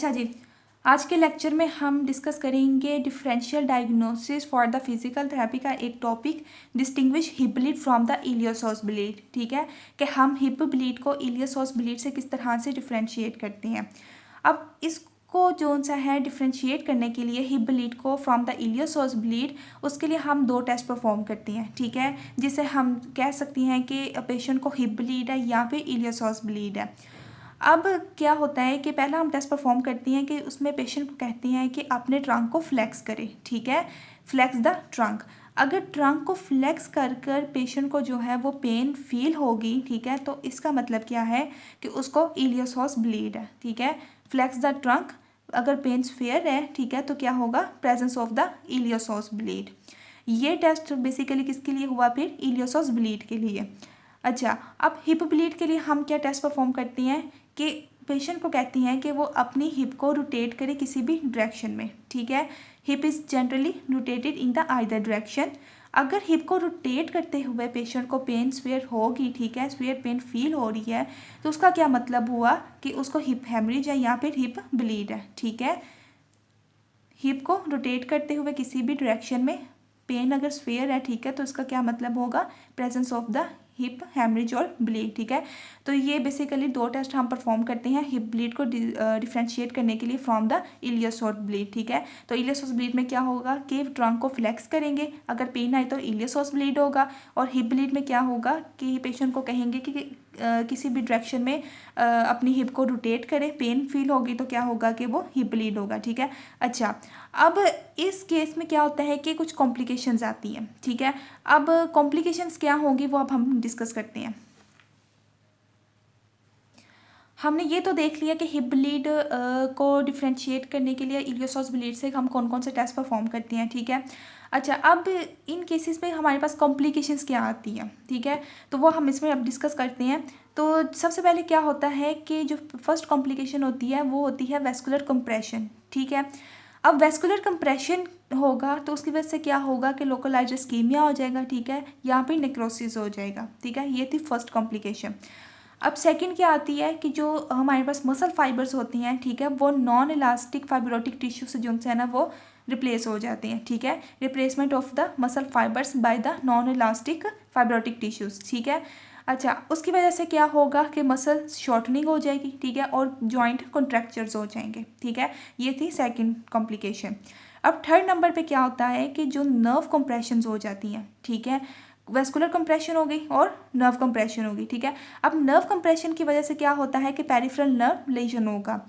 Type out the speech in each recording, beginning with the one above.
अच्छा जी, आज के लेक्चर में हम डिस्कस करेंगे differential diagnosis for the physical therapy का एक topic, distinguish hip bleed from the iliopsoas bleed. ठीक है, कि हम हिप ब्लीड को इलियोसोस ब्लीड से किस तरह से डिफरेंशिएट करते हैं। अब इसको जो सा है डिफरेंशिएट करने के लिए हिप ब्लीड को फ्रॉम द इलियोसोस ब्लीड, उसके लिए हम दो टेस्ट परफॉर्म करते हैं। ठीक है, जिसे हम कह सकते हैं कि पेशेंट को हिप ब्लीड है या फिर इलियोसोस ब्लीड है। अब क्या होता है कि पहला हम टेस्ट परफॉर्म करते हैं कि उसमें पेशेंट को कहते हैं कि अपने ट्रंक को फ्लेक्स करे। ठीक है, फ्लेक्स द ट्रंक। अगर ट्रंक को फ्लेक्स कर कर पेशेंट को जो है वो पेन फील होगी, ठीक है, तो इसका मतलब क्या है कि उसको इलियोसोस ब्लीड है। ठीक है, फ्लेक्स द ट्रंक, अगर पेन फेयर है, ठीक है, तो क्या होगा, presence of the iliopsoas bleed. ये टेस्ट बेसिकली किसके लिए हुआ, फिर इलियोसोस ब्लीड के लिए। अच्छा, अब हिप ब्लीड के लिए हम क्या टेस्ट परफॉर्म करते हैं कि पेशेंट को कहती हैं कि वो अपनी हिप को रोटेट करे किसी भी डायरेक्शन में। ठीक है, hip is generally rotated in the either direction. अगर हिप को रोटेट करते हुए पेशेंट को पेन स्वेयर होगी, ठीक है, स्वेयर पेन फील हो रही है, तो उसका क्या मतलब हुआ कि उसको हिप हेमरेज है या फिर हिप ब्लीड है। ठीक है, हिप को रोटेट करते हुए किसी भी डायरेक्शन में पेन अगर स्फेयर है, ठीक है, तो इसका क्या मतलब होगा, presence of the hip haemorrhage और ब्लीड। ठीक है, तो ये बेसिकली दो टेस्ट हम परफॉर्म करते हैं हिप ब्लीड को डिफ्रेंशिएट करने के लिए फ्रॉम द इलियोसोस ब्लीड। ठीक है, तो इलियोसोस ब्लीड में क्या होगा कि ट्रंक को फ्लेक्स करेंगे, अगर पेन आए तो इलियोसोस ब्लीड होगा, और हिप ब्लीड में क्या होगा कि पेशेंट को कहेंगे कि किसी भी डायरेक्शन में अपनी हिप को रोटेट करें, पेन फील होगी तो क्या होगा कि वो हिप ब्लीड होगा। ठीक है, अच्छा, अब इस केस में क्या होता है कि कुछ कॉम्प्लिकेशंस आती हैं। ठीक है, अब कॉम्प्लिकेशंस क्या होंगी वो अब हम डिस्कस करते हैं। हमने ये तो देख लिया कि हिप ब्लीड को डिफ्रेंशिएट करने के लिए इलियोसोस ब्लीड से हम कौन कौन से टेस्ट परफॉर्म करते हैं। ठीक है, अच्छा, अब इन केसेस में हमारे पास कॉम्प्लिकेशंस क्या आती हैं, ठीक है, तो वो हम इसमें अब डिस्कस करते हैं। तो सबसे पहले क्या होता है कि जो फर्स्ट कॉम्प्लिकेशन होती है वो होती है वेस्कुलर कंप्रेशन। ठीक है, अब वेस्कुलर कंप्रेशन होगा तो उसकी वजह से क्या होगा कि लोकलाइज्ड इस्कीमिया हो जाएगा। ठीक है, या फिर नेक्रोसिस हो जाएगा। ठीक है, ये थी फर्स्ट कॉम्प्लिकेशन। अब सेकंड क्या आती है कि जो हमारे पास मसल फाइबर्स होती हैं, ठीक है, वो नॉन इलास्टिक फाइब्रोटिक टिश्यू से जो है ना वो रिप्लेस हो जाते हैं। ठीक है, replacement of the muscle fibres by the non elastic fibrotic tissues. ठीक है, अच्छा, उसकी वजह से क्या होगा कि मसल शॉर्टनिंग हो जाएगी। ठीक है, और जॉइंट कॉन्ट्रैक्चर्स हो जाएंगे। ठीक है, ये थी सेकंड कॉम्प्लिकेशन। अब थर्ड नंबर पे क्या होता है कि जो नर्व कंप्रेशंस हो जाती हैं, ठीक है, वेस्कुलर कंप्रेशन हो गई और नर्व कंप्रेशन होगी। ठीक है, अब नर्व कंप्रेशन की वजह से क्या होता है कि पेरिफेरल नर्व लेजन होगा।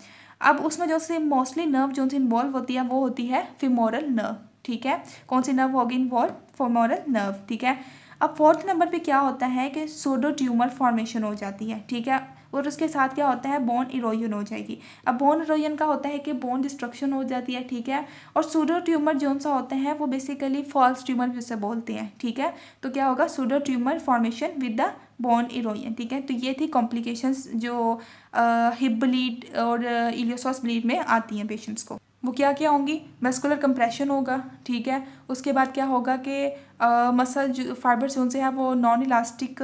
अब उसमें जो से मोस्टली नर्व जो से इन्वॉल्व होती है वो होती है फिमोरल नर्व। ठीक है, कौन सी नर्व होगी इन्वॉल्व, फिमोरल नर्व। ठीक है, अब फोर्थ नंबर पे क्या होता है कि सूडो ट्यूमर फॉर्मेशन हो जाती है। ठीक है, और उसके साथ क्या होता है, बोन इरोजन हो जाएगी। अब बोन इरोजन का होता है कि बोन डिस्ट्रक्शन हो जाती है। ठीक है, और सूडो ट्यूमर जो सा होते हैं वो बेसिकली फॉल्स ट्यूमर भी उसे बोलते हैं। ठीक है, तो क्या होगा, pseudo tumour formation with the bone erosion. ठीक है, तो ये थी कॉम्प्लिकेशंस जो हिप ब्लीड और इलियोसोस ब्लीड में आती हैं पेशेंट्स को। वो क्या क्या होंगी, वेस्कुलर कंप्रेशन होगा। ठीक है, उसके बाद क्या होगा कि मसल जो फाइबर जोन से है वो नॉन इलास्टिक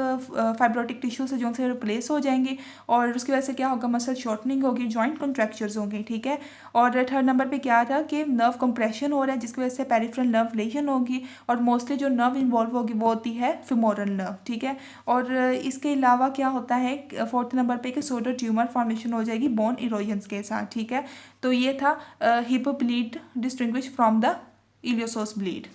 फाइब्रोटिक टिश्यू से जो से रिप्लेस हो जाएंगे, और उसकी वजह से क्या होगा, मसल शॉर्टनिंग होगी, जॉइंट कॉन्ट्रैक्चर्स होंगे। ठीक है, और थर्ड नंबर पे क्या था कि नर्व कंप्रेशन हो रहा है जिसकी वजह से पेरिफेरल नर्व लेजन होगी, और मोस्टली जो नर्व इन्वॉल्व होगी वो होती है फिमोरल नर्व। ठीक है, और इसके अलावा क्या होता है फोर्थ नंबर पे कि सूडो ट्यूमर फॉर्मेशन हो जाएगी बोन इरोजन्स के साथ। ठीक है, तो ये था hip bleed distinguish from the iliopsoas bleed.